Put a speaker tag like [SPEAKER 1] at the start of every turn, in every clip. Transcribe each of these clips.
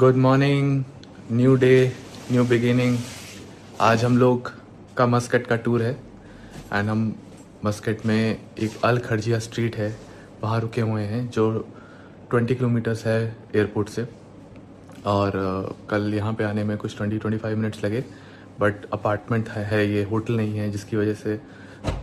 [SPEAKER 1] Good morning, new day, new beginning. आज हम लोग का मस्कट का टूर है एंड हम मस्कट में एक अल खरजिया स्ट्रीट है, वहाँ रुके हुए हैं जो 20 किलोमीटर्स है एयरपोर्ट से। और कल यहाँ पे आने में कुछ 20-25 मिनट्स लगे, बट अपार्टमेंट है ये, होटल नहीं है, जिसकी वजह से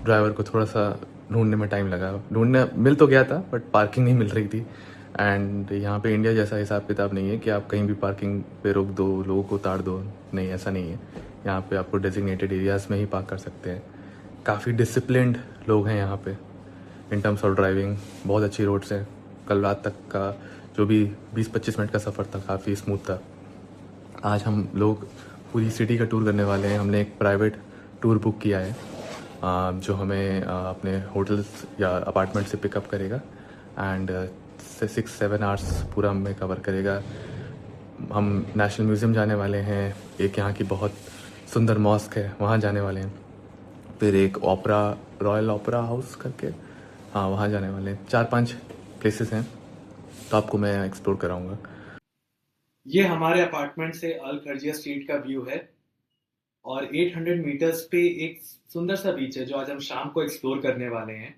[SPEAKER 1] ड्राइवर को थोड़ा सा ढूंढने में टाइम लगा। ढूंढने मिल तो गया था बट पार्किंग नहीं मिल रही थी। एंड यहाँ पे इंडिया जैसा हिसाब किताब नहीं है कि आप कहीं भी पार्किंग पे रोक दो, लोगों को उतार दो। नहीं, ऐसा नहीं है। यहाँ पे आपको डेजिग्नेटेड एरियाज़ में ही पार्क कर सकते हैं। काफ़ी डिसिप्लिन्ड लोग हैं यहाँ पे इन टर्म्स ऑफ ड्राइविंग। बहुत अच्छी रोड्स हैं। कल रात तक का जो भी 20-25 मिनट का सफ़र था काफ़ी स्मूथ था। आज हम लोग पूरी सिटी का टूर करने वाले हैं। हमने एक प्राइवेट टूर बुक किया है जो हमें अपने होटल्स या अपार्टमेंट से पिकअप करेगा एंड 6-7 आवर्स पूरा हमें कवर करेगा। हम नेशनल म्यूज़ियम जाने वाले हैं, एक यहाँ की बहुत सुंदर मॉस्क है वहाँ जाने वाले हैं, फिर एक ओपरा, रॉयल ओपरा हाउस करके, हाँ वहाँ जाने वाले हैं। 4-5 प्लेसेस हैं तो आपको मैं एक्सप्लोर कराऊंगा।
[SPEAKER 2] ये हमारे अपार्टमेंट से अल खरजिया स्ट्रीट का व्यू है और 800 मीटर्स पे एक सुंदर सा बीच है जो आज हम शाम को एक्सप्लोर करने वाले हैं।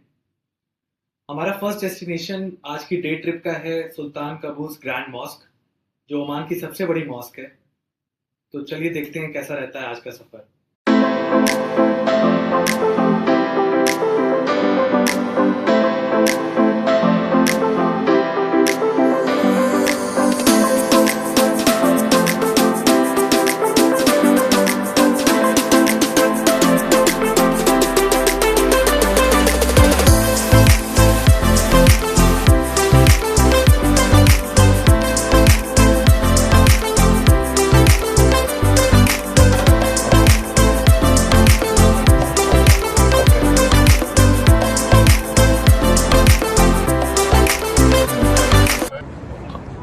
[SPEAKER 2] हमारा फर्स्ट डेस्टिनेशन आज की डे ट्रिप का है सुल्तान कबूस ग्रैंड मॉस्क, जो ओमान की सबसे बड़ी मॉस्क है। तो चलिए देखते हैं कैसा रहता है आज का सफर।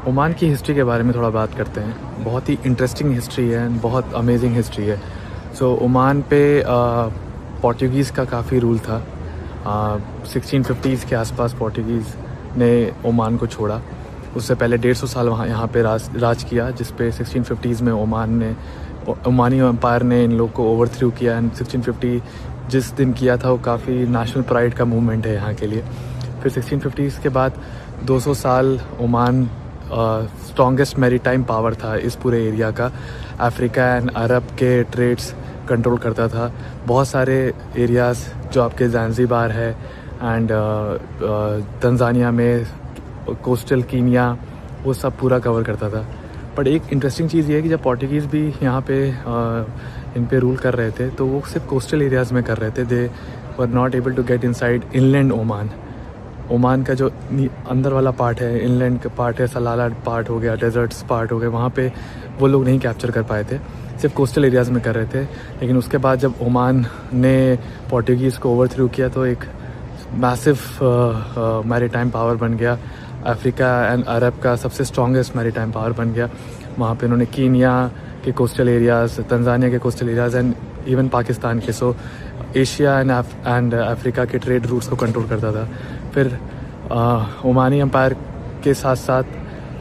[SPEAKER 1] ओमान की हिस्ट्री के बारे में थोड़ा बात करते हैं। बहुत ही इंटरेस्टिंग हिस्ट्री है, बहुत अमेजिंग हिस्ट्री है। सो ओमान पे पोर्टुगीज़ का काफ़ी रूल था। 1650s के आसपास पोर्टुगीज़ ने ओमान को छोड़ा। उससे पहले 150 साल वहाँ यहाँ पे राज किया, जिस पे 1650s में ओमानी एम्पायर ने इन लोग को ओवरथ्रू किया। एंड 1650 जिस दिन किया था वो काफ़ी नेशनल प्राइड का मूवमेंट है यहाँ के लिए। फिर 1650s के बाद 200 साल ओमान स्ट्रॉन्गेस्ट मैरीटाइम पावर था इस पूरे एरिया का। अफ्रीका एंड अरब के ट्रेड्स कंट्रोल करता था। बहुत सारे एरियाज़ जो आपके ज़ांज़ीबार है एंड तंजानिया में कोस्टल कीनिया, वो सब पूरा कवर करता था। बट एक इंटरेस्टिंग चीज़ ये है कि जब पोर्टुगीज़ भी यहाँ पे इन पे रूल कर रहे थे तो वो सिर्फ कोस्टल एरियाज़ में कर रहे थे। They were not able to get inside inland Oman. Oman का जो अंदर वाला पार्ट है, इनलैंड का पार्ट है, सलाला पार्ट हो गया, डेजर्ट्स पार्ट हो गए, वहाँ पे वो लोग नहीं कैप्चर कर पाए थे, सिर्फ कोस्टल एरियाज़ में कर रहे थे। लेकिन उसके बाद जब ओमान ने पोर्टुगीज़ को ओवरथ्रू किया तो एक मैसिव मैरीटाइम पावर बन गया। अफ्रीका एंड अरब का सबसे स्ट्रॉन्गेस्ट मैरीटाइम पावर बन गया। वहाँ पे उन्होंने कीनिया के कोस्टल एरियाज़, तंजानिया के coastal areas and even Pakistan के, सो एशिया एंड अफ्रीका के ट्रेड रूट्स को कंट्रोल करता था। फिर ओमानी एम्पायर के साथ साथ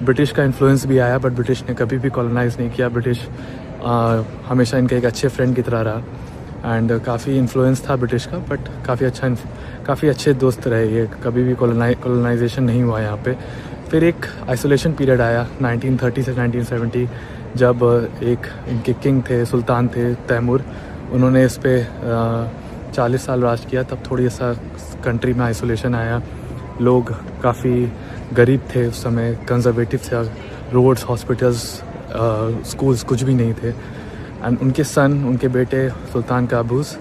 [SPEAKER 1] ब्रिटिश का इन्फ्लुएंस भी आया, बट ब्रिटिश ने कभी भी कॉलोनाइज़ नहीं किया। ब्रिटिश हमेशा इनके एक अच्छे फ्रेंड की तरह रहा एंड काफ़ी इन्फ्लुएंस था ब्रिटिश का, बट काफ़ी अच्छे दोस्त रहे ये। कभी भी कॉलोनाइजेशन नहीं हुआ यहाँ पे। फिर एक आइसोलेशन पीरियड आया 1930 से 1970, जब एक इनके किंग थे, सुल्तान थे तैमूर। उन्होंने इस पे 40 साल राज किया। तब थोड़ी सा कंट्री में आइसोलेशन आया। लोग काफ़ी गरीब थे उस समय, कंजर्वेटिव थे। रोड्स, हॉस्पिटल्स, स्कूल्स कुछ भी नहीं थे। एंड उनके बेटे सुल्तान काबूस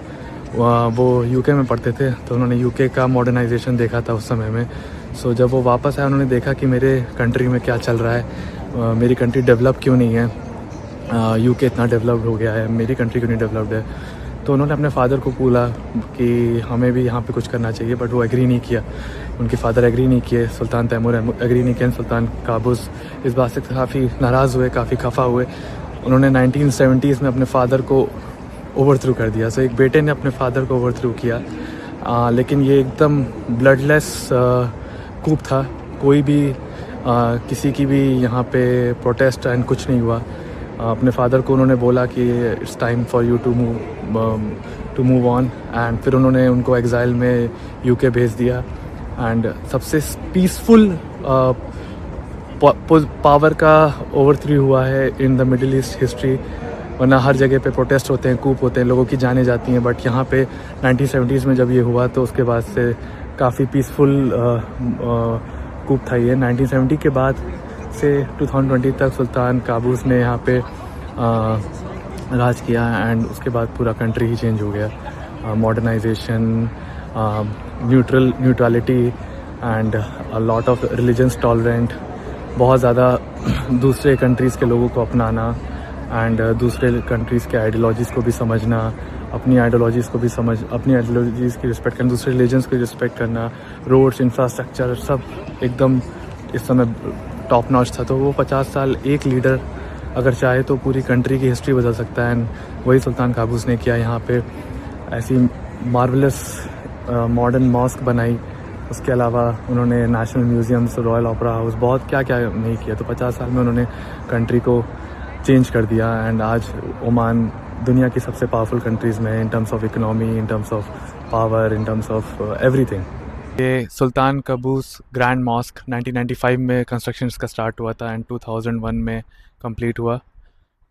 [SPEAKER 1] वो यूके में पढ़ते थे, तो उन्होंने यूके का मॉडर्नाइजेशन देखा था उस समय में। सो जब वो वापस आए उन्होंने देखा कि मेरे कंट्री में क्या चल रहा है, मेरी कंट्री डेवलप क्यों नहीं है, यूके इतना डेवलप्ड हो गया है, मेरी कंट्री क्यों नहीं डेवलप्ड है। तो उन्होंने अपने फादर को बोला कि हमें भी यहाँ पे कुछ करना चाहिए, बट वो एग्री नहीं किया। उनके फादर एग्री नहीं किए, सुल्तान तैमूर एग्री नहीं किए। सुल्तान काबूस इस बात से काफ़ी नाराज़ हुए, काफ़ी खफा हुए। उन्होंने 1970s में अपने फादर को ओवरथ्रू कर दिया। सो एक बेटे ने अपने फादर को ओवरथ्रू किया, लेकिन ये एकदम ब्लडलेस कूप था। कोई भी किसी की भी यहाँ पे प्रोटेस्ट एंड कुछ नहीं हुआ। अपने फादर को उन्होंने बोला कि it's time for you to move on, and फिर उन्होंने उनको एग्ज़ाइल में यूके भेज दिया। एंड सबसे पीसफुल पावर का ओवरथ्रो हुआ है in the middle east history, वरना हर जगह पे प्रोटेस्ट होते हैं, कूप होते हैं, लोगों की जानें जाती हैं, बट यहाँ पे 1970s में जब ये हुआ तो उसके बाद से काफ़ी पीसफुल कूप था ये। 1970 के बाद से 2020 तक सुल्तान काबूस ने यहाँ पे राज किया, एंड उसके बाद पूरा कंट्री ही चेंज हो गया। Modernisation, neutrality and a lot of religions tolerant, बहुत ज़्यादा दूसरे कंट्रीज़ के लोगों को अपनाना एंड दूसरे कंट्रीज़ के आइडियोलॉजीज़ को भी समझना, अपनी आइडियोलॉजीज़ की रिस्पेक्ट करना, दूसरे रिलीजन्स की रिस्पेक्ट करना, रोड्स, इंफ्रास्ट्रक्चर सब एकदम इस समय टॉप नॉच था। तो वो 50 साल एक लीडर अगर चाहे तो पूरी कंट्री की हिस्ट्री बदल सकता है, एंड वही सुल्तान काबूस ने किया। यहाँ पे ऐसी मार्वलस मॉडर्न मॉस्क बनाई, उसके अलावा उन्होंने national museums, royal opera house, बहुत क्या क्या नहीं किया। तो 50 साल में उन्होंने कंट्री को चेंज कर दिया, एंड आज ओमान दुनिया की सबसे पावरफुल कंट्रीज़ में in terms of economy, in terms of power, in terms of everything. ये सुल्तान काबूस ग्रैंड मॉस्क 1995 में कंस्ट्रक्शन इसका स्टार्ट हुआ था एंड 2001 में कंप्लीट हुआ।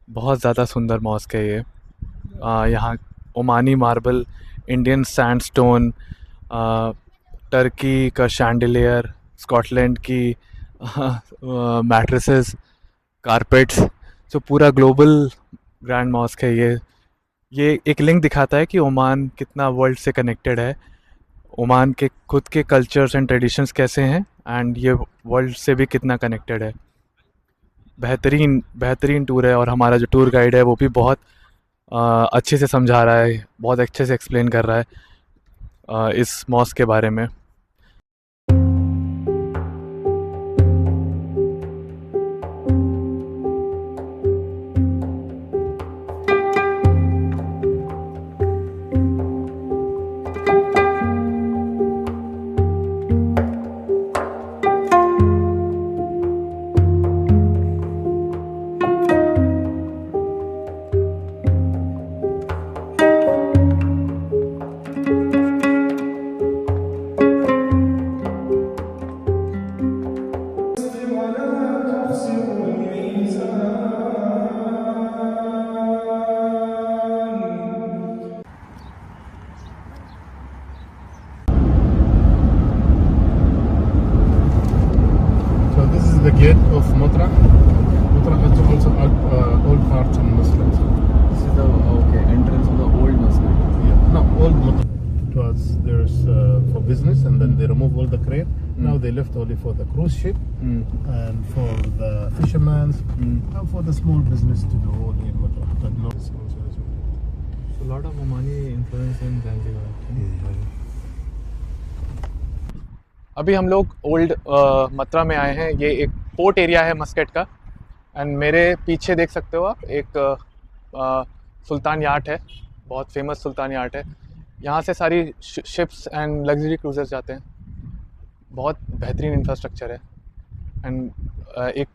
[SPEAKER 1] बहुत ज़्यादा सुंदर मॉस्क है ये। यहाँ Omani marble, Indian sandstone, Turkey का शैंडिलियर, स्कॉटलैंड की मैट्रेसेस, कारपेट्स, तो पूरा ग्लोबल ग्रैंड मॉस्क है ये एक लिंक दिखाता है कि ओमान कितना वर्ल्ड से कनेक्टेड है, ओमान के खुद के कल्चर्स एंड ट्रेडिशंस कैसे हैं, एंड ये वर्ल्ड से भी कितना कनेक्टेड है। बेहतरीन टूर है, और हमारा जो टूर गाइड है वो भी बहुत अच्छे से समझा रहा है, बहुत अच्छे से एक्सप्लेन कर रहा है इस मॉस्क के बारे में।
[SPEAKER 3] The gate of Mutra. Mutra has also old parts and Muslims.
[SPEAKER 1] This is the entrance of the old mosque.
[SPEAKER 3] Yeah, no, old Mutra. It was there's for business, and then they remove all the crane. Now they left only for the cruise ship and for the fishermen and for the small business to do only in Mutra. But no, it's also as well.
[SPEAKER 1] So a lot of Omani influence in Zanzibar. अभी हम लोग old मत्रा में आए हैं। ये एक port area है मस्कट का, एंड मेरे पीछे देख सकते हो आप एक सुल्तान याट है, बहुत फेमस सुल्तान याट है। यहाँ से सारी शिप्स एंड लग्जरी क्रूजर्स जाते हैं। बहुत बेहतरीन इंफ्रास्ट्रक्चर है, एंड एक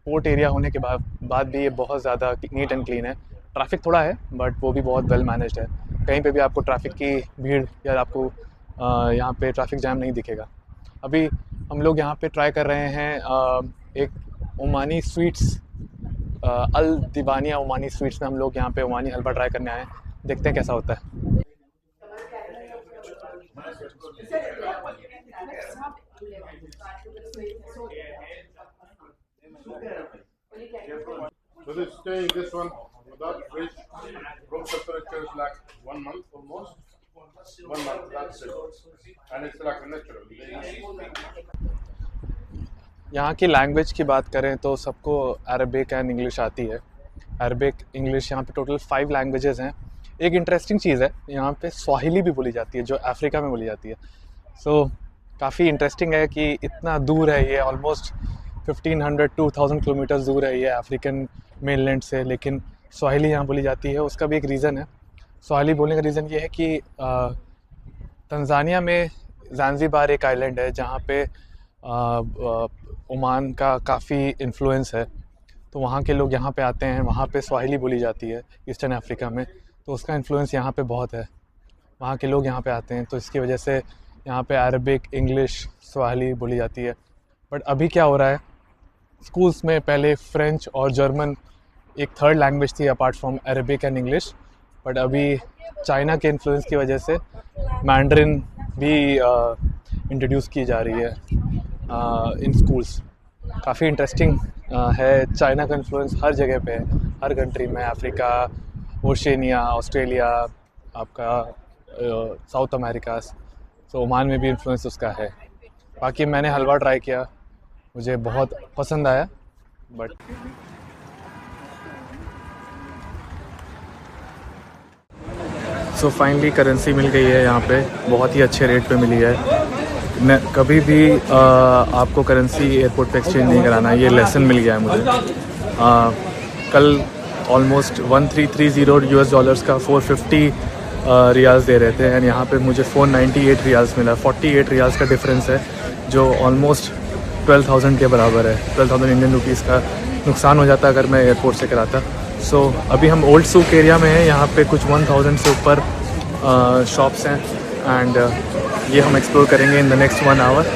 [SPEAKER 1] पोर्ट एरिया होने के बाद भी ये बहुत ज़्यादा नीट एंड क्लीन है। ट्रैफिक थोड़ा है बट वो भी बहुत वेल मैनेज्ड है। कहीं पे भी आपको ट्रैफिक की भीड़ या आपको यहाँ पे ट्रैफिक जैम नहीं दिखेगा। अभी हम लोग यहाँ पे ट्राई कर रहे हैं एक ओमानी स्वीट्स, अल दीवानिया ओमानी स्वीट्स में हम लोग यहाँ पे ओमानी हलवा ट्राई करने आए हैं। देखते हैं कैसा होता है।
[SPEAKER 3] So they stay in this one without fridge. Room temperature is like 1 month almost. 1 month, that's it. And it's like a natural.
[SPEAKER 1] यहाँ की लैंग्वेज की बात करें तो सबको अरबिक एंड इंग्लिश आती है। अरबिक, इंग्लिश, यहाँ पे टोटल 5 लैंग्वेजेस हैं। एक इंटरेस्टिंग चीज़ है, यहाँ पे स्वाहिली भी बोली जाती है जो अफ्रीका में बोली जाती है। सो काफ़ी इंटरेस्टिंग है कि इतना दूर है ये, ऑलमोस्ट 1500-2000 किलोमीटर्स दूर है ये अफ्रीकन मेनलैंड से, लेकिन स्वाहिली यहाँ बोली जाती है। उसका भी एक रीज़न है। स्वाहिली बोलने का रीज़न ये है कि तंजानिया में ज़ांज़ीबार एक आइलैंड है जहाँ पे ओमान का काफ़ी इन्फ्लुएंस है, तो वहाँ के लोग यहाँ पे आते हैं। वहाँ पे स्वाहिली बोली जाती है ईस्टर्न अफ्रीका में, तो उसका इन्फ्लुएंस यहाँ पे बहुत है। वहाँ के लोग यहाँ पे आते हैं, तो इसकी वजह से यहाँ पे अरबिक, इंग्लिश, स्वाहिली बोली जाती है। बट अभी क्या हो रहा है, स्कूल्स में पहले फ्रेंच और जर्मन एक थर्ड लैंग्वेज थी apart from Arabic and English, but अभी चाइना के इन्फ्लुएंस की वजह से मैंड्रिन भी इंट्रोड्यूस की जा रही है इन स्कूल्स। काफ़ी इंटरेस्टिंग है। चाइना का इन्फ्लुएंस हर जगह पे है, हर कंट्री में, अफ्रीका, ओशनिया, ऑस्ट्रेलिया, आपका साउथ अमेरिका, तो ओमान में भी इन्फ्लुएंस उसका है। बाकी मैंने हलवा ट्राई किया, मुझे बहुत पसंद आया। बट सो फाइनली करेंसी मिल गई है यहाँ पे, बहुत ही अच्छे रेट पे मिली है। कभी भी आपको करेंसी एयरपोर्ट पे एक्सचेंज नहीं कराना, ये लेसन मिल गया है मुझे। कल ऑलमोस्ट 1330 यूएस डॉलर्स का 450 रियाल्स दे रहे थे, एंड यहाँ पे मुझे 498 रियाल्स मिला। 48 रियाल्स का डिफरेंस है, जो ऑलमोस्ट 12,000 के बराबर है। 12,000 इंडियन रुपीज़ का नुकसान हो जाता अगर मैं एयरपोर्ट से कराता। सो अभी हम ओल्ड सूक एरिया में हैं, यहाँ पे कुछ 1000 से ऊपर शॉप्स हैं, एंड ये हम एक्सप्लोर करेंगे in the next 1 hour.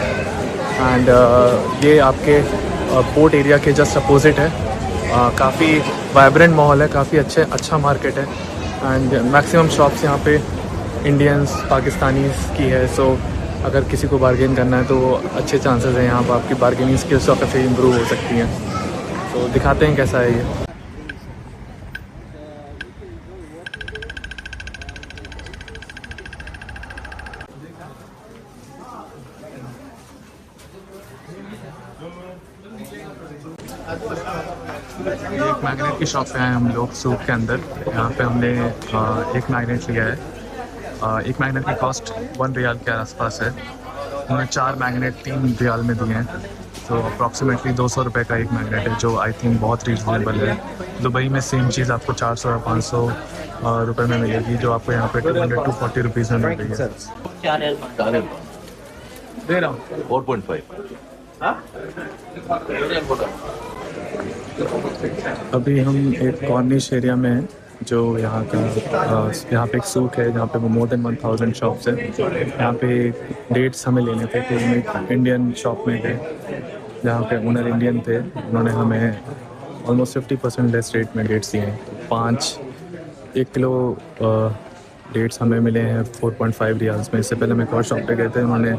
[SPEAKER 1] And ये आपके पोर्ट एरिया के जस्ट अपोजिट है। काफ़ी वाइब्रेंट माहौल है, काफ़ी अच्छा मार्केट है, एंड मैक्सिमम शॉप्स यहाँ पे इंडियंस, पाकिस्तानीज़ की है। सो अगर किसी को बार्गेन करना है तो अच्छे चांसेस हैं यहाँ पर आपकी बार्गेनिंग स्किल्स काफ़ी इम्प्रूव हो सकती हैं। तो दिखाते हैं कैसा है ये। एक मैग्नेट की शॉप पे आए हम लोग सूक के अंदर। यहाँ पे हमने एक मैग्नेट लिया है। एक मैग्नेट की कॉस्ट 1 रियाल के आसपास है। उन्होंने 4 मैग्नेट 3 रियाल में दिए हैं, तो अप्रॉक्सीमेटली 200 रुपये का एक मैग्नेट है, जो आई थिंक बहुत रीजनेबल है। दुबई में सेम चीज़ आपको 400 या 500 रुपये में मिलेगी, जो आपको यहाँ पे 200 to 40 रुपीज़ में मिल रही है। दे रहा हूँ
[SPEAKER 4] 4.5.
[SPEAKER 1] अभी हम एक कॉर्निश एरिया में हैं, जो यहाँ का यहाँ पे एक सूक है जहाँ पे मोर देन 1000 शॉप्स हैं। यहाँ पे डेट्स हमें लेने थे, तो हम एक इंडियन शॉप में थे जहाँ पे ओनर इंडियन थे। उन्होंने हमें ऑलमोस्ट 50% लेस रेट में डेट्स दिए हैं। 1 किलो डेट्स हमें मिले हैं 4.5 रियाल्स में। इससे पहले हम एक और शॉप पे गए थे, उन्होंने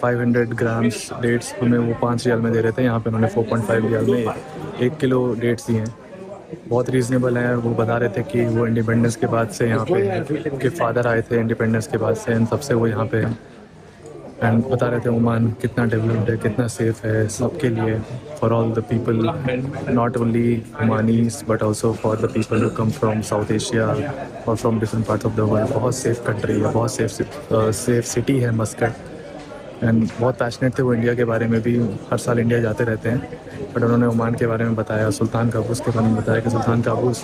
[SPEAKER 1] 500 ग्राम्स डेट्स हमें वो 5 रियाल में दे रहे थे। यहाँ पे उन्होंने 4.5 रियाल में 1 किलो डेट्स दिए हैं। बहुत रीज़नेबल है। वो बता रहे थे कि वो इंडिपेंडेंस के बाद से यहाँ पे हैं, उनके फादर आए थे इंडिपेंडेंस के बाद से, इन तब से वो यहाँ पे हैं। एंड बता रहे थे ओमान कितना डेवलप्ड है, कितना सेफ़ है सबके लिए, for all the people, not only Omanis but also for the people who come from South Asia और from different parts of the world. बहुत सेफ़ कंट्री है, बहुत सेफ़ सिटी है मस्कट। एंड बहुत पैशनेट थे वो इंडिया के बारे में भी, हर साल इंडिया जाते रहते हैं। बट उन्होंने ओमान के बारे में बताया, सुल्तान काबूस के बारे में बताया कि सुल्तान काबूस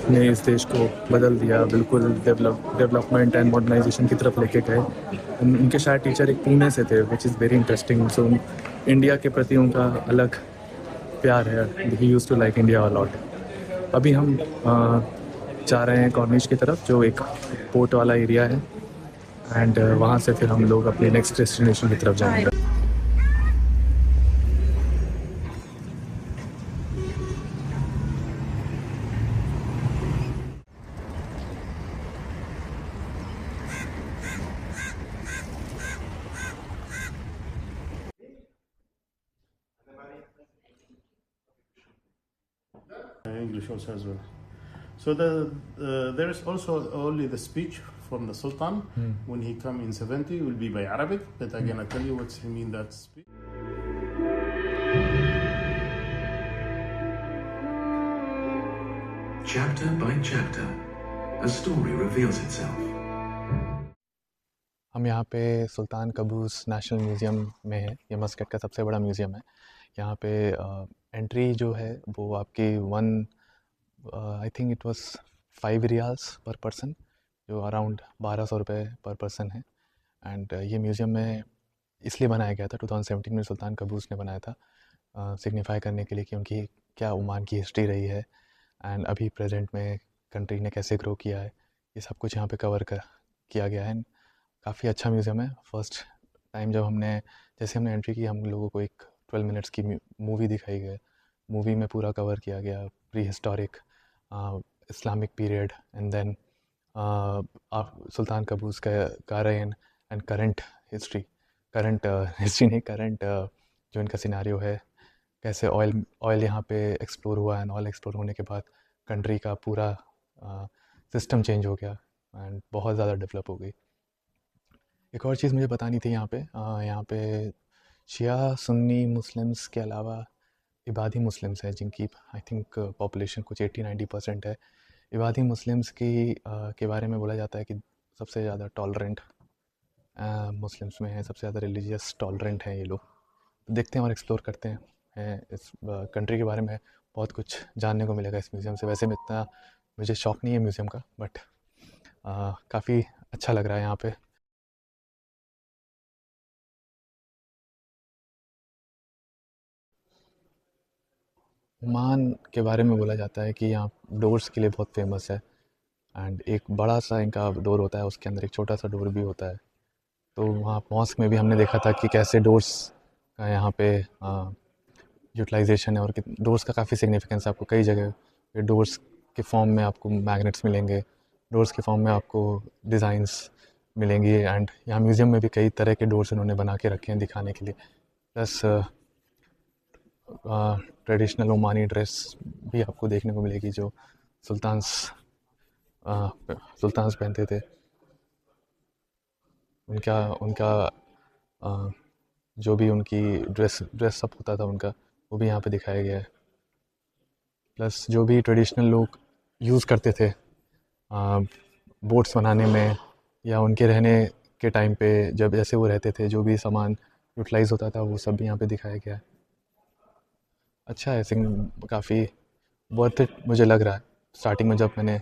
[SPEAKER 1] ने इस देश को बदल दिया, बिल्कुल डेवलपमेंट एंड मॉडर्नाइजेशन की तरफ लेके गए। उनके शायद टीचर एक पुणे से थे, which is very interesting. So India के प्रति उनका अलग प्यार है, he use to like India a lot. अभी हम जा रहे हैं कॉर्निश की तरफ, जो एक पोर्ट वाला एरिया है, एंड वहाँ से फिर हम लोग अपने नेक्स्ट डेस्टिनेशन की तरफ जाएंगे।
[SPEAKER 3] English also as well. So there is also only the speech from the Sultan when he come in 70 will be by Arabic, but again I tell you what's he mean that speech.
[SPEAKER 4] Chapter by chapter, a story reveals itself.
[SPEAKER 1] हम यहाँ पे सुल्तान कबूस national museum में है। ये Muscat का सबसे बड़ा museum है। यहाँ पे एंट्री जो है वो आपकी I think it was 5 riyals पर पर्सन, जो अराउंड 1200 रुपये पर पर्सन है। एंड ये म्यूज़ियम में इसलिए बनाया गया था, 2017 में सुल्तान कबूस ने बनाया था, सिग्निफाई करने के लिए कि उनकी क्या ओमान की हिस्ट्री रही है एंड अभी प्रेजेंट में कंट्री ने कैसे ग्रो किया है, ये सब कुछ यहाँ पे कवर किया गया है। काफ़ी अच्छा म्यूज़ियम है। फर्स्ट टाइम जब जैसे हमने एंट्री की, हम लोगों को एक 12 मिनट्स की मूवी दिखाई गई। मूवी में पूरा कवर किया गया prehistoric, Islamic period and then Sultan Qaboos का रेन एंड करंट हिस्ट्री नहीं, करंट जो इनका सिनारियो है, कैसे ऑयल यहाँ पे एक्सप्लोर हुआ एंड ऑयल एक्सप्लोर होने के बाद कंट्री का पूरा सिस्टम चेंज हो गया एंड बहुत ज़्यादा डेवलप हो गई। एक और चीज़ मुझे बतानी थी, यहाँ पे शिया सुन्नी मुस्लिम्स के अलावा इबादी मुस्लिम्स हैं, जिनकी आई थिंक पॉपुलेशन कुछ 80-90% है। इबादी मुस्लिम्स के बारे में बोला जाता है कि सबसे ज़्यादा टॉलरेंट मुस्लिम्स में है, सबसे ज़्यादा रिलीजियस टॉलरेंट हैं ये लोग। देखते हैं और एक्सप्लोर करते हैं इस कंट्री के बारे में। बहुत कुछ जानने को मिलेगा इस म्यूज़ियम से। वैसे में इतना मुझे शौक नहीं है म्यूज़ियम का, बट काफ़ी अच्छा लग रहा है यहाँ पे। ओमान के बारे में बोला जाता है कि यहाँ डोर्स के लिए बहुत फेमस है एंड एक बड़ा सा इनका डोर होता है, उसके अंदर एक छोटा सा डोर भी होता है। तो वहाँ मॉस्क में भी हमने देखा था कि कैसे डोर्स का यहाँ पे यूटिलाइजेशन है और डोर्स का काफ़ी सिग्निफिकेंस है। आपको कई जगह ये डोर्स के फॉर्म में आपको मैग्नेट्स मिलेंगे, डोर्स के फॉर्म में आपको डिज़ाइंस मिलेंगी एंड यहाँ म्यूज़ियम में भी कई तरह के डोर्स इन्होंने बना के रखे हैं दिखाने के लिए। प्लस ट्रेडिशनल ओमानी ड्रेस भी आपको देखने को मिलेगी जो सुल्तान्स पहनते थे। उनका जो भी उनकी ड्रेस सब होता था उनका, वो भी यहाँ पे दिखाया गया है। प्लस जो भी ट्रेडिशनल लोग यूज़ करते थे बोट्स बनाने में या उनके रहने के टाइम पे, जब जैसे वो रहते थे, जो भी सामान यूटिलाइज़ होता था वो सब भी यहाँ पे दिखाया गया है। अच्छा है, काफ़ी वर्थ इट मुझे लग रहा है। स्टार्टिंग में जब मैंने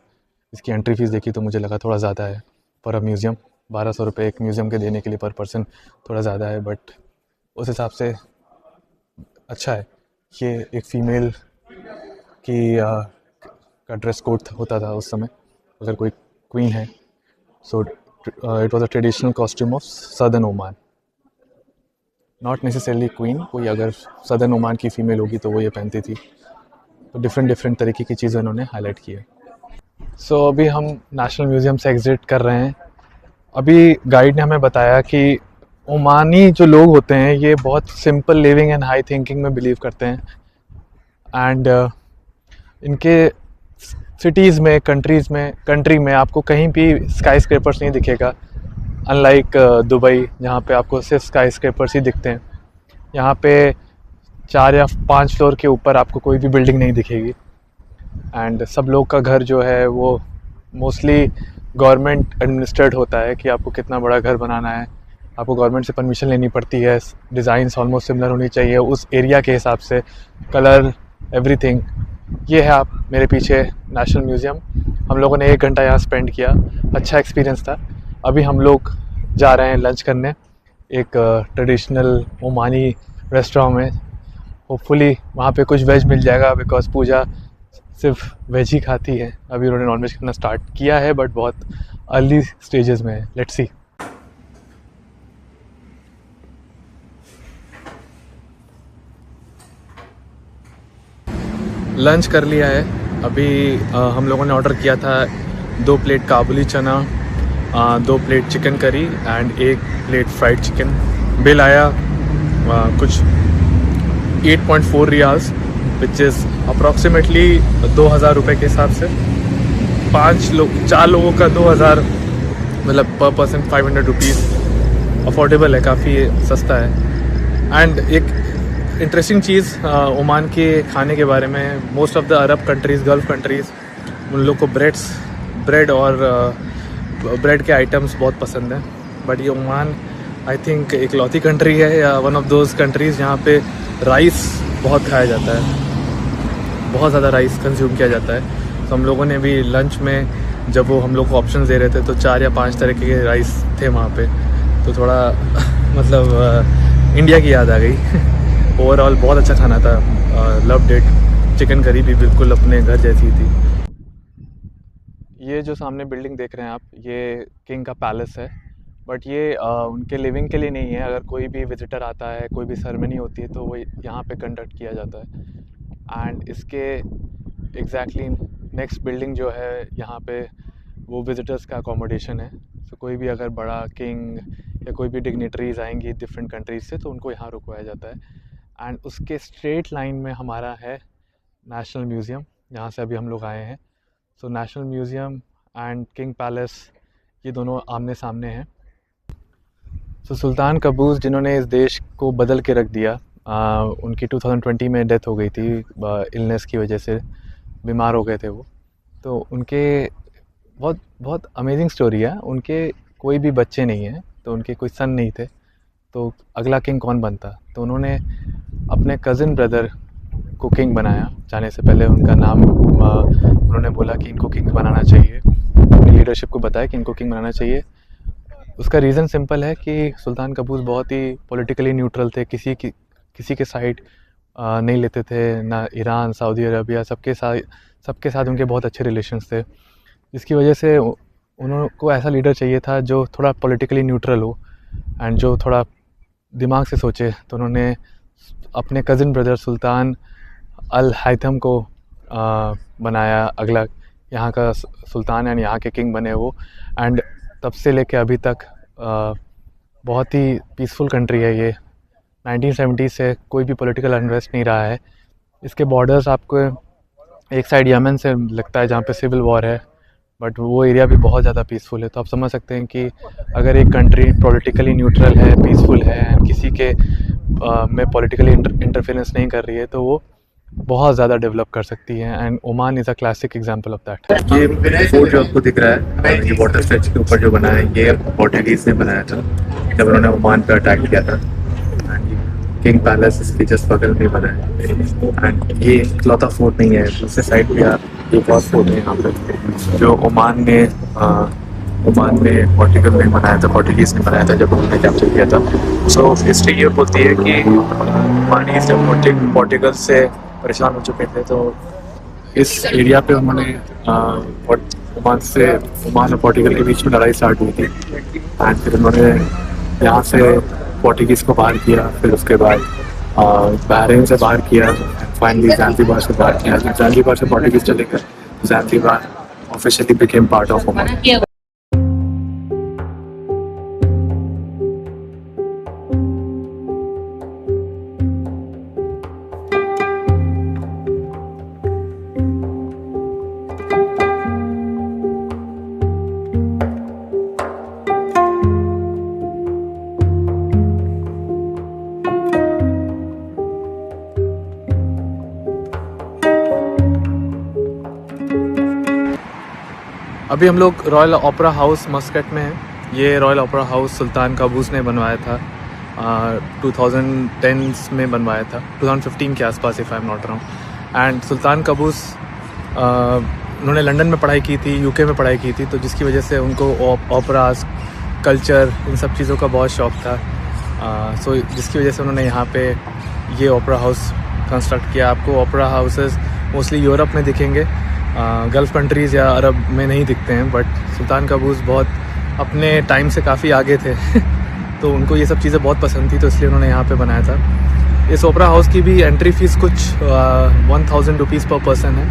[SPEAKER 1] इसकी एंट्री फ़ीस देखी तो मुझे लगा थोड़ा ज़्यादा है पर अ म्यूज़ियम। 1200 रुपये एक म्यूज़ियम के देने के लिए पर पर्सन थोड़ा ज़्यादा है, बट उस हिसाब से अच्छा है। ये एक फ़ीमेल की का ड्रेस कोड होता था उस समय, अगर कोई क्वीन है। So it was a traditional costume of southern Oman, not necessarily queen. कोई अगर सदर्न ओमान की फ़ीमेल होगी तो वो ये पहनती थी। तो डिफरेंट तरीके की चीज़ें उन्होंने हाईलाइट की है। सो अभी हम नेशनल म्यूज़ियम से एग्ज़िट कर रहे हैं। अभी गाइड ने हमें बताया कि ओमानी जो लोग होते हैं ये बहुत simple living and high thinking में बिलीव करते हैं एंड इनके सिटीज़ में, कंट्री में आपको कहीं भी स्काई स्क्रेपर्स नहीं दिखेगा, अनलाइक दुबई जहाँ पे आपको सिर्फ स्काई स्क्रेपर्स ही दिखते हैं। यहाँ पे 4 या 5 फ्लोर के ऊपर आपको कोई भी बिल्डिंग नहीं दिखेगी एंड सब लोग का घर जो है वो मोस्टली गवर्नमेंट एडमिनिस्ट्रेड होता है कि आपको कितना बड़ा घर बनाना है, आपको गवर्नमेंट से परमिशन लेनी पड़ती है। डिज़ाइंस ऑलमोस्ट सिमिलर होनी चाहिए उस एरिया के हिसाब से, कलर एवरीथिंग। ये है आप मेरे पीछे नेशनल म्यूज़ियम। हम लोगों ने 1 घंटा यहाँ स्पेंड किया, अच्छा एक्सपीरियंस था। अभी हम लोग जा रहे हैं लंच करने एक ट्रेडिशनल ओमानी रेस्टोरेंट में। होपफुली वहाँ पे कुछ वेज मिल जाएगा, बिकॉज पूजा सिर्फ वेज ही खाती है। अभी उन्होंने नॉनवेज खाना स्टार्ट किया है बट बहुत अर्ली स्टेजेस में है। Let's see. लंच कर लिया है अभी। हम लोगों ने ऑर्डर किया था 2 प्लेट काबुली चना, 2 plate chicken curry and 1 plate fried chicken. Bill आया कुछ 8.4 रियाल्स, विच इज़ अप्रॉक्सीमेटली 2000 रुपये के हिसाब से। 4 लोगों का 2000, मतलब पर पर्सन 500 रुपीज़। अफोर्डेबल है, काफ़ी सस्ता है। एंड एक इंटरेस्टिंग चीज़ ओमान के खाने के बारे में, most of the Arab countries, gulf countries, उन लोग को ब्रेड और ब्रेड के आइटम्स बहुत पसंद हैं। बट ये ओमान आई थिंक इकलौती कंट्री है या वन ऑफ दोज कंट्रीज़ जहाँ पे राइस बहुत खाया जाता है, बहुत ज़्यादा राइस कंज्यूम किया जाता है। तो हम लोगों ने भी लंच में जब वो हम लोग को ऑप्शन दे रहे थे तो 4 या 5 तरह के राइस थे वहाँ पे। तो थोड़ा मतलब इंडिया की याद आ गई। ओवरऑल बहुत अच्छा खाना था, लव्ड इट। चिकन करी भी बिल्कुल अपने घर जैसी थी। ये जो सामने बिल्डिंग देख रहे हैं आप, ये किंग का पैलेस है, बट ये उनके लिविंग के लिए नहीं है। अगर कोई भी विजिटर आता है, कोई भी सेरेमनी होती है, तो वो यहाँ पे कंडक्ट किया जाता है। एंड इसके एग्जैक्टली नेक्स्ट बिल्डिंग जो है यहाँ पे, वो विजिटर्स का अकोमोडेशन है। तो कोई भी अगर बड़ा किंग या कोई भी डिग्निटरीज आएंगी डिफरेंट कंट्रीज से, तो उनको यहाँ रुकवाया जाता है। एंड उसके स्ट्रेट लाइन में हमारा है नेशनल म्यूज़ियम, जहाँ से अभी हम लोग आए हैं। So national museum and king palace, ये दोनों आमने सामने हैं। सो सुल्तान कबूस, जिन्होंने इस देश को बदल के रख दिया, उनकी 2020 में डेथ हो गई थी इलनेस की वजह से, बीमार हो गए थे वो। तो उनके बहुत बहुत अमेजिंग स्टोरी है। उनके कोई भी बच्चे नहीं हैं, तो उनके कोई सन नहीं थे, तो अगला किंग कौन बनता। तो उन्होंने अपने कज़न ब्रदर को किंग बनाया। जाने से पहले उनका नाम उन्होंने बोला कि इनको किंग बनाना चाहिए, अपनी लीडरशिप को बताया कि इनको किंग बनाना चाहिए। उसका रीज़न सिंपल है कि सुल्तान कबूस बहुत ही पॉलिटिकली न्यूट्रल थे, किसी के साइड नहीं लेते थे, ना ईरान, सऊदी अरबिया, सबके साथ उनके बहुत अच्छे रिलेशंस थे। जिसकी वजह से उनको ऐसा लीडर चाहिए था जो थोड़ा पॉलिटिकली न्यूट्रल हो एंड जो थोड़ा दिमाग से सोचे। तो उन्होंने अपने कज़न ब्रदर सुल्तान अल हैथम को बनाया अगला यहाँ का सुल्तान, एंड यहाँ के किंग बने वो। एंड तब से लेके अभी तक बहुत ही पीसफुल कंट्री है ये। 1970 से कोई भी पॉलिटिकल अनरेस्ट नहीं रहा है। इसके बॉर्डर्स आपको एक साइड यमन से लगता है, जहाँ पे सिविल वॉर है, बट वो एरिया भी बहुत ज़्यादा पीसफुल है। तो आप समझ सकते हैं कि अगर एक कंट्री पॉलिटिकली न्यूट्रल है, पीसफुल है, किसी के में पॉलिटिकली इंटरफेरेंस नहीं कर रही है, तो वो बहुत ज़्यादा डेवलप कर सकती है। And Oman is a classic example of that. ये फोर्ट जो आपको दिख रहा है, ये वाटर स्ट्रेच के ऊपर जो बना है, ये पोर्टुगीज़ ने बनाया था जब उन्होंने ओमान पे अटैक किया था। किंग पैलेस इसके जस्ट बगल में बना है। एंड ये इकलौता फोर्ट नहीं है, दूसरे साइड पे एक और फोर्ट है यहाँ पे, जो ओमान में पोर्टुगल में बनाया था, पोर्टुगीज़ ने बनाया था जब उन्होंने कैप्चर किया था। सो हिस्ट्री ये बोलती है कि ओमानीज़ जब पोर्टुगल से परेशान हो चुके थे, तो इस एरिया पे उन्होंने ओमान और पोर्टुगल के बीच में लड़ाई स्टार्ट हुई थी। एंड फिर उन्होंने यहाँ से पोर्टुगीज़ को बाहर किया, फिर उसके बाद बहरीन से बाहर किया, फाइनली ज़ांज़ीबार से बाहर किया। ज़ांज़ीबार से पोर्टुगीज़ चले गए, Zanzibar officially became part of Oman. अभी हम लोग रॉयल ओपेरा हाउस मस्कट में हैं। ये रॉयल ओपेरा हाउस सुल्तान कबूस ने बनवाया था, 2010 में बनवाया था, 2015 के आसपास, if I am not wrong. And Sultan Qaboos उन्होंने लंदन में पढ़ाई की थी, यूके में पढ़ाई की थी, तो जिसकी वजह से उनको ओपरास, कल्चर, इन सब चीज़ों का बहुत शौक़ था। सो जिसकी वजह से उन्होंने यहाँ पे ये ओपेरा हाउस कंस्ट्रक्ट किया। आपको ओपेरा हाउसेस मोस्टली यूरोप में दिखेंगे, गल्फ़ कंट्रीज़ या अरब में नहीं दिखते हैं, बट सुल्तान कबूस बहुत अपने टाइम से काफ़ी आगे थे तो उनको ये सब चीज़ें बहुत पसंद थी, तो इसलिए उन्होंने यहाँ पे बनाया था। इस ओपेरा हाउस की भी एंट्री फ़ीस कुछ 1000 रुपीज़ पर पर्सन है।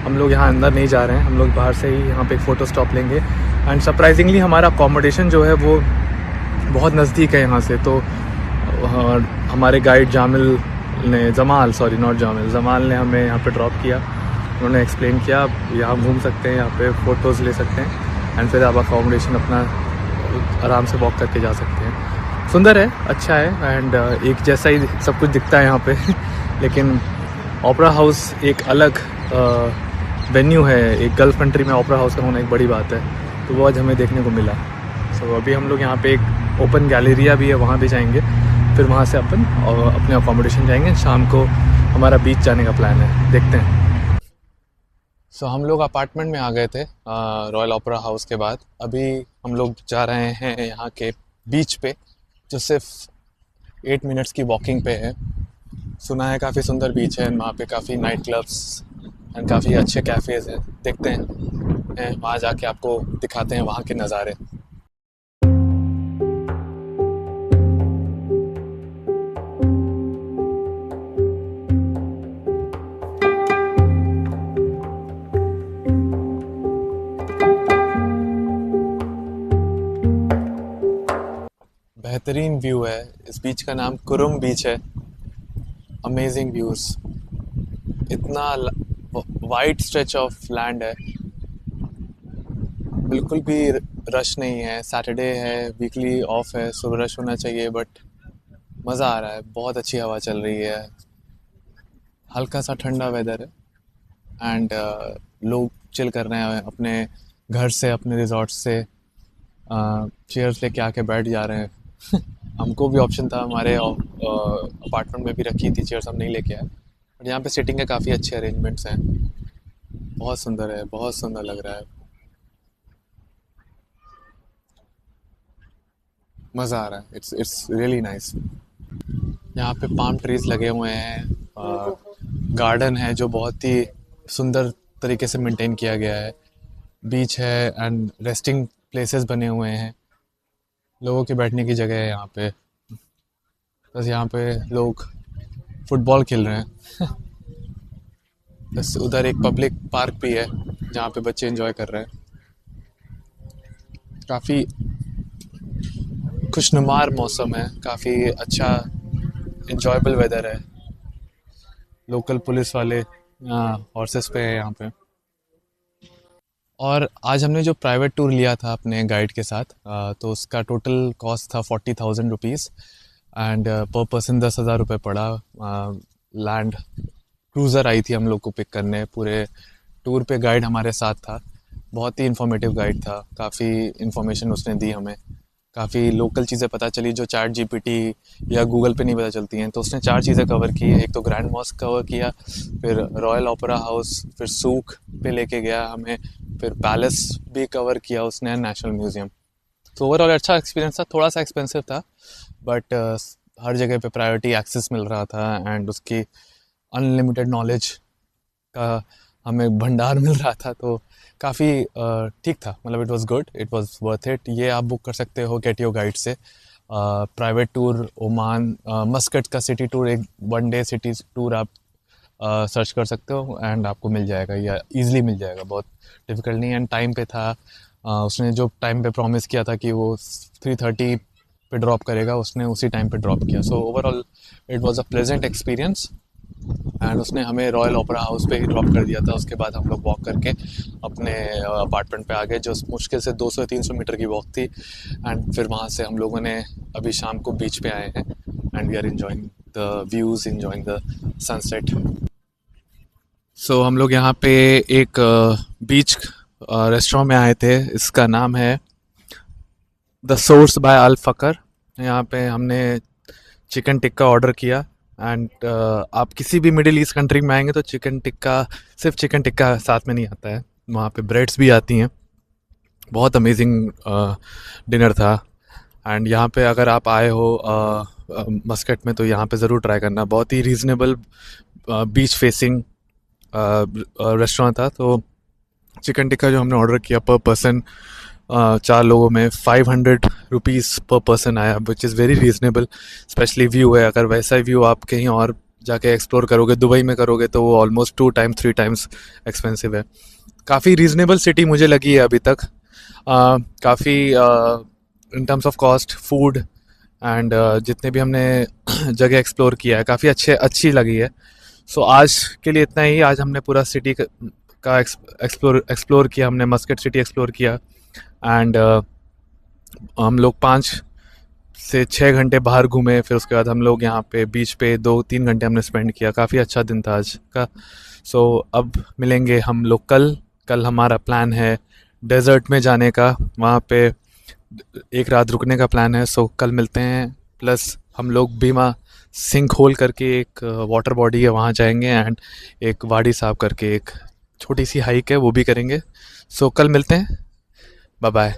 [SPEAKER 1] हम लोग यहाँ अंदर नहीं जा रहे हैं, हम लोग बाहर से ही यहाँ पे एक फ़ोटो स्टॉप लेंगे। एंड सरप्राइजिंगली हमारा अकोमोडेशन जो है वो बहुत नज़दीक है यहाँ से। तो हमारे गाइड जमाल ने हमें यहाँ पे ड्रॉप किया। उन्होंने एक्सप्लेन किया आप यहाँ घूम सकते हैं, यहाँ पे फ़ोटोज़ ले सकते हैं, एंड फिर आप अकोमोडेशन अपना आराम से वॉक करके जा सकते हैं। सुंदर है, अच्छा है, एंड एक जैसा ही सब कुछ दिखता है यहाँ पे लेकिन ओपेरा हाउस एक अलग वेन्यू है। एक गल्फ़ कंट्री में ओपेरा हाउस का होना एक बड़ी बात है, तो वो आज हमें देखने को मिला। सो अभी हम लोग यहाँ पे एक ओपन गैलरिया भी है, वहाँ भी जाएंगे, फिर वहाँ से अपन अपने अकोमोडेशन जाएंगे। शाम को हमारा बीच जाने का प्लान है, देखते हैं। सो हम लोग अपार्टमेंट में आ गए थे रॉयल ओपेरा हाउस के बाद। अभी हम लोग जा रहे हैं यहाँ के बीच पे, जो सिर्फ 8 मिनट्स की वॉकिंग पे है। सुना है काफ़ी सुंदर बीच है, वहाँ पे काफ़ी नाइट क्लब्स एंड काफ़ी अच्छे कैफ़ेज़ हैं। देखते हैं वहाँ जाके आपको दिखाते हैं वहाँ के नज़ारे। बेहतरीन व्यू है। इस बीच का नाम कुरुम बीच है। अमेजिंग व्यूज़, इतना वाइड स्ट्रेच ऑफ लैंड है, बिल्कुल भी रश नहीं है। सैटरडे है, वीकली ऑफ है, सो रश होना चाहिए, बट मज़ा आ रहा है। बहुत अच्छी हवा चल रही है, हल्का सा ठंडा वेदर है एंड लोग चिल कर रहे हैं अपने घर से, अपने रिजॉर्ट से चेयर्स लेके आके बैठ जा रहे हैं। हमको भी ऑप्शन था, हमारे अपार्टमेंट में भी रखी थी चेयर्स, हम नहीं लेके आए, बट यहाँ पे सिटिंग के काफ़ी अच्छे अरेंजमेंट्स हैं। बहुत सुंदर है, बहुत सुंदर लग रहा है, मज़ा आ रहा है। It's really nice. यहाँ पे पाम ट्रीज लगे हुए हैं, गार्डन है जो बहुत ही सुंदर तरीके से मेंटेन किया गया है, बीच है एंड रेस्टिंग प्लेसेस बने हुए हैं, लोगों के बैठने की जगह है यहाँ पे। बस यहाँ पे लोग फुटबॉल खेल रहे हैं। बस उधर एक पब्लिक पार्क भी है जहाँ पे बच्चे एंजॉय कर रहे हैं। काफ़ी खुशनुमार मौसम है, काफ़ी अच्छा एंजॉयबल वेदर है। लोकल पुलिस वाले हॉर्सेस पे है यहाँ पे। और आज हमने जो प्राइवेट टूर लिया था अपने गाइड के साथ, तो उसका टोटल कॉस्ट था 40,000 रुपीज़ एंड पर पर्सन 10,000 रुपये पड़ा। लैंड क्रूज़र आई थी हम लोग को पिक करने, पूरे टूर पे गाइड हमारे साथ था। बहुत ही इन्फॉर्मेटिव गाइड था, काफ़ी इन्फॉर्मेशन उसने दी हमें, काफ़ी लोकल चीज़ें पता चली जो चैट जीपीटी या गूगल पे नहीं पता चलती हैं। तो उसने 4 चीज़ें कवर की। एक तो ग्रैंड मॉस्क कवर किया, फिर रॉयल ओपेरा हाउस, फिर सूक पे लेके गया हमें, फिर पैलेस भी कवर किया उसने, नेशनल म्यूज़ियम। तो ओवरऑल अच्छा एक्सपीरियंस था। थोड़ा सा एक्सपेंसिव था, बट हर जगह पे प्रायोरिटी एक्सेस मिल रहा था एंड उसकी अनलिमिटेड नॉलेज का हमें भंडार मिल रहा था, तो काफ़ी ठीक था। मतलब it was good, it was worth it. ये आप बुक कर सकते हो गेट योर गाइड से। प्राइवेट टूर ओमान मस्कट का सिटी टूर, एक 1 डे सिटी टूर आप सर्च कर सकते हो एंड आपको मिल जाएगा, या ईज़िली मिल जाएगा, बहुत डिफ़िकल्ट नहीं। एंड टाइम पे था। उसने जो टाइम पे प्रॉमिस किया था कि वो 3:30 पे ड्रॉप करेगा, उसने उसी टाइम पे ड्रॉप किया। So overall it was a pleasant experience and उसने हमें रॉयल ओपेरा हाउस पे ही ड्रॉप कर दिया था। उसके बाद हम लोग वॉक करके अपने अपार्टमेंट पे आ गए, जो मुश्किल से 200 या 300 मीटर की वॉक थी। एंड फिर वहाँ से हम लोगों ने अभी शाम को बीच पे आए हैं and we are enjoying the views, enjoying the sunset. So हम लोग यहाँ पे एक बीच रेस्टोरेंट में आए थे, इसका नाम है द सोर्स बाय अल फकर। यहाँ पे हमने चिकन टिक्का ऑर्डर किया एंड आप किसी भी मिडिल ईस्ट कंट्री में आएंगे तो चिकन टिक्का, सिर्फ चिकन टिक्का साथ में नहीं आता है, वहाँ पे ब्रेड्स भी आती हैं। बहुत अमेजिंग डिनर था एंड यहाँ पे अगर आप आए हो मस्कट में तो यहाँ पे ज़रूर ट्राई करना। बहुत ही रीज़नेबल बीच फेसिंग रेस्टोरेंट था। तो चिकन टिक्का जो हमने ऑर्डर किया पर पर्सन 4 लोगों में 500 रुपीज़ पर पर्सन आया, विच is very reasonable. Specially view है, अगर वैसा व्यू आप कहीं और जाके एक्सप्लोर करोगे, दुबई में करोगे, तो वो ऑलमोस्ट 2 टाइम्स 3 टाइम्स एक्सपेंसिव है। काफ़ी रीज़नेबल सिटी मुझे लगी है अभी तक। काफ़ी in terms of cost, food and जितने भी हमने जगह एक्सप्लोर किया है, काफ़ी अच्छी लगी है। सो आज के लिए इतना ही। आज हमने पूरा सिटी का एक्सप्लोर किया, हमने मस्कट सिटी एक्सप्लोर किया एंड हम लोग 5 से 6 घंटे बाहर घूमे। फिर उसके बाद हम लोग यहाँ पे बीच पे 2-3 घंटे हमने स्पेंड किया। काफ़ी अच्छा दिन था आज का। सो अब मिलेंगे हम लोग कल हमारा प्लान है डेजर्ट में जाने का, वहाँ पे एक रात रुकने का प्लान है। सो कल मिलते हैं। प्लस हम लोग भीमा सिंक होल करके एक वाटर बॉडी है, वहाँ जाएंगे एंड एक वाडी साहब करके एक छोटी सी हाइक है, वो भी करेंगे। सो कल मिलते हैं। Bye bye.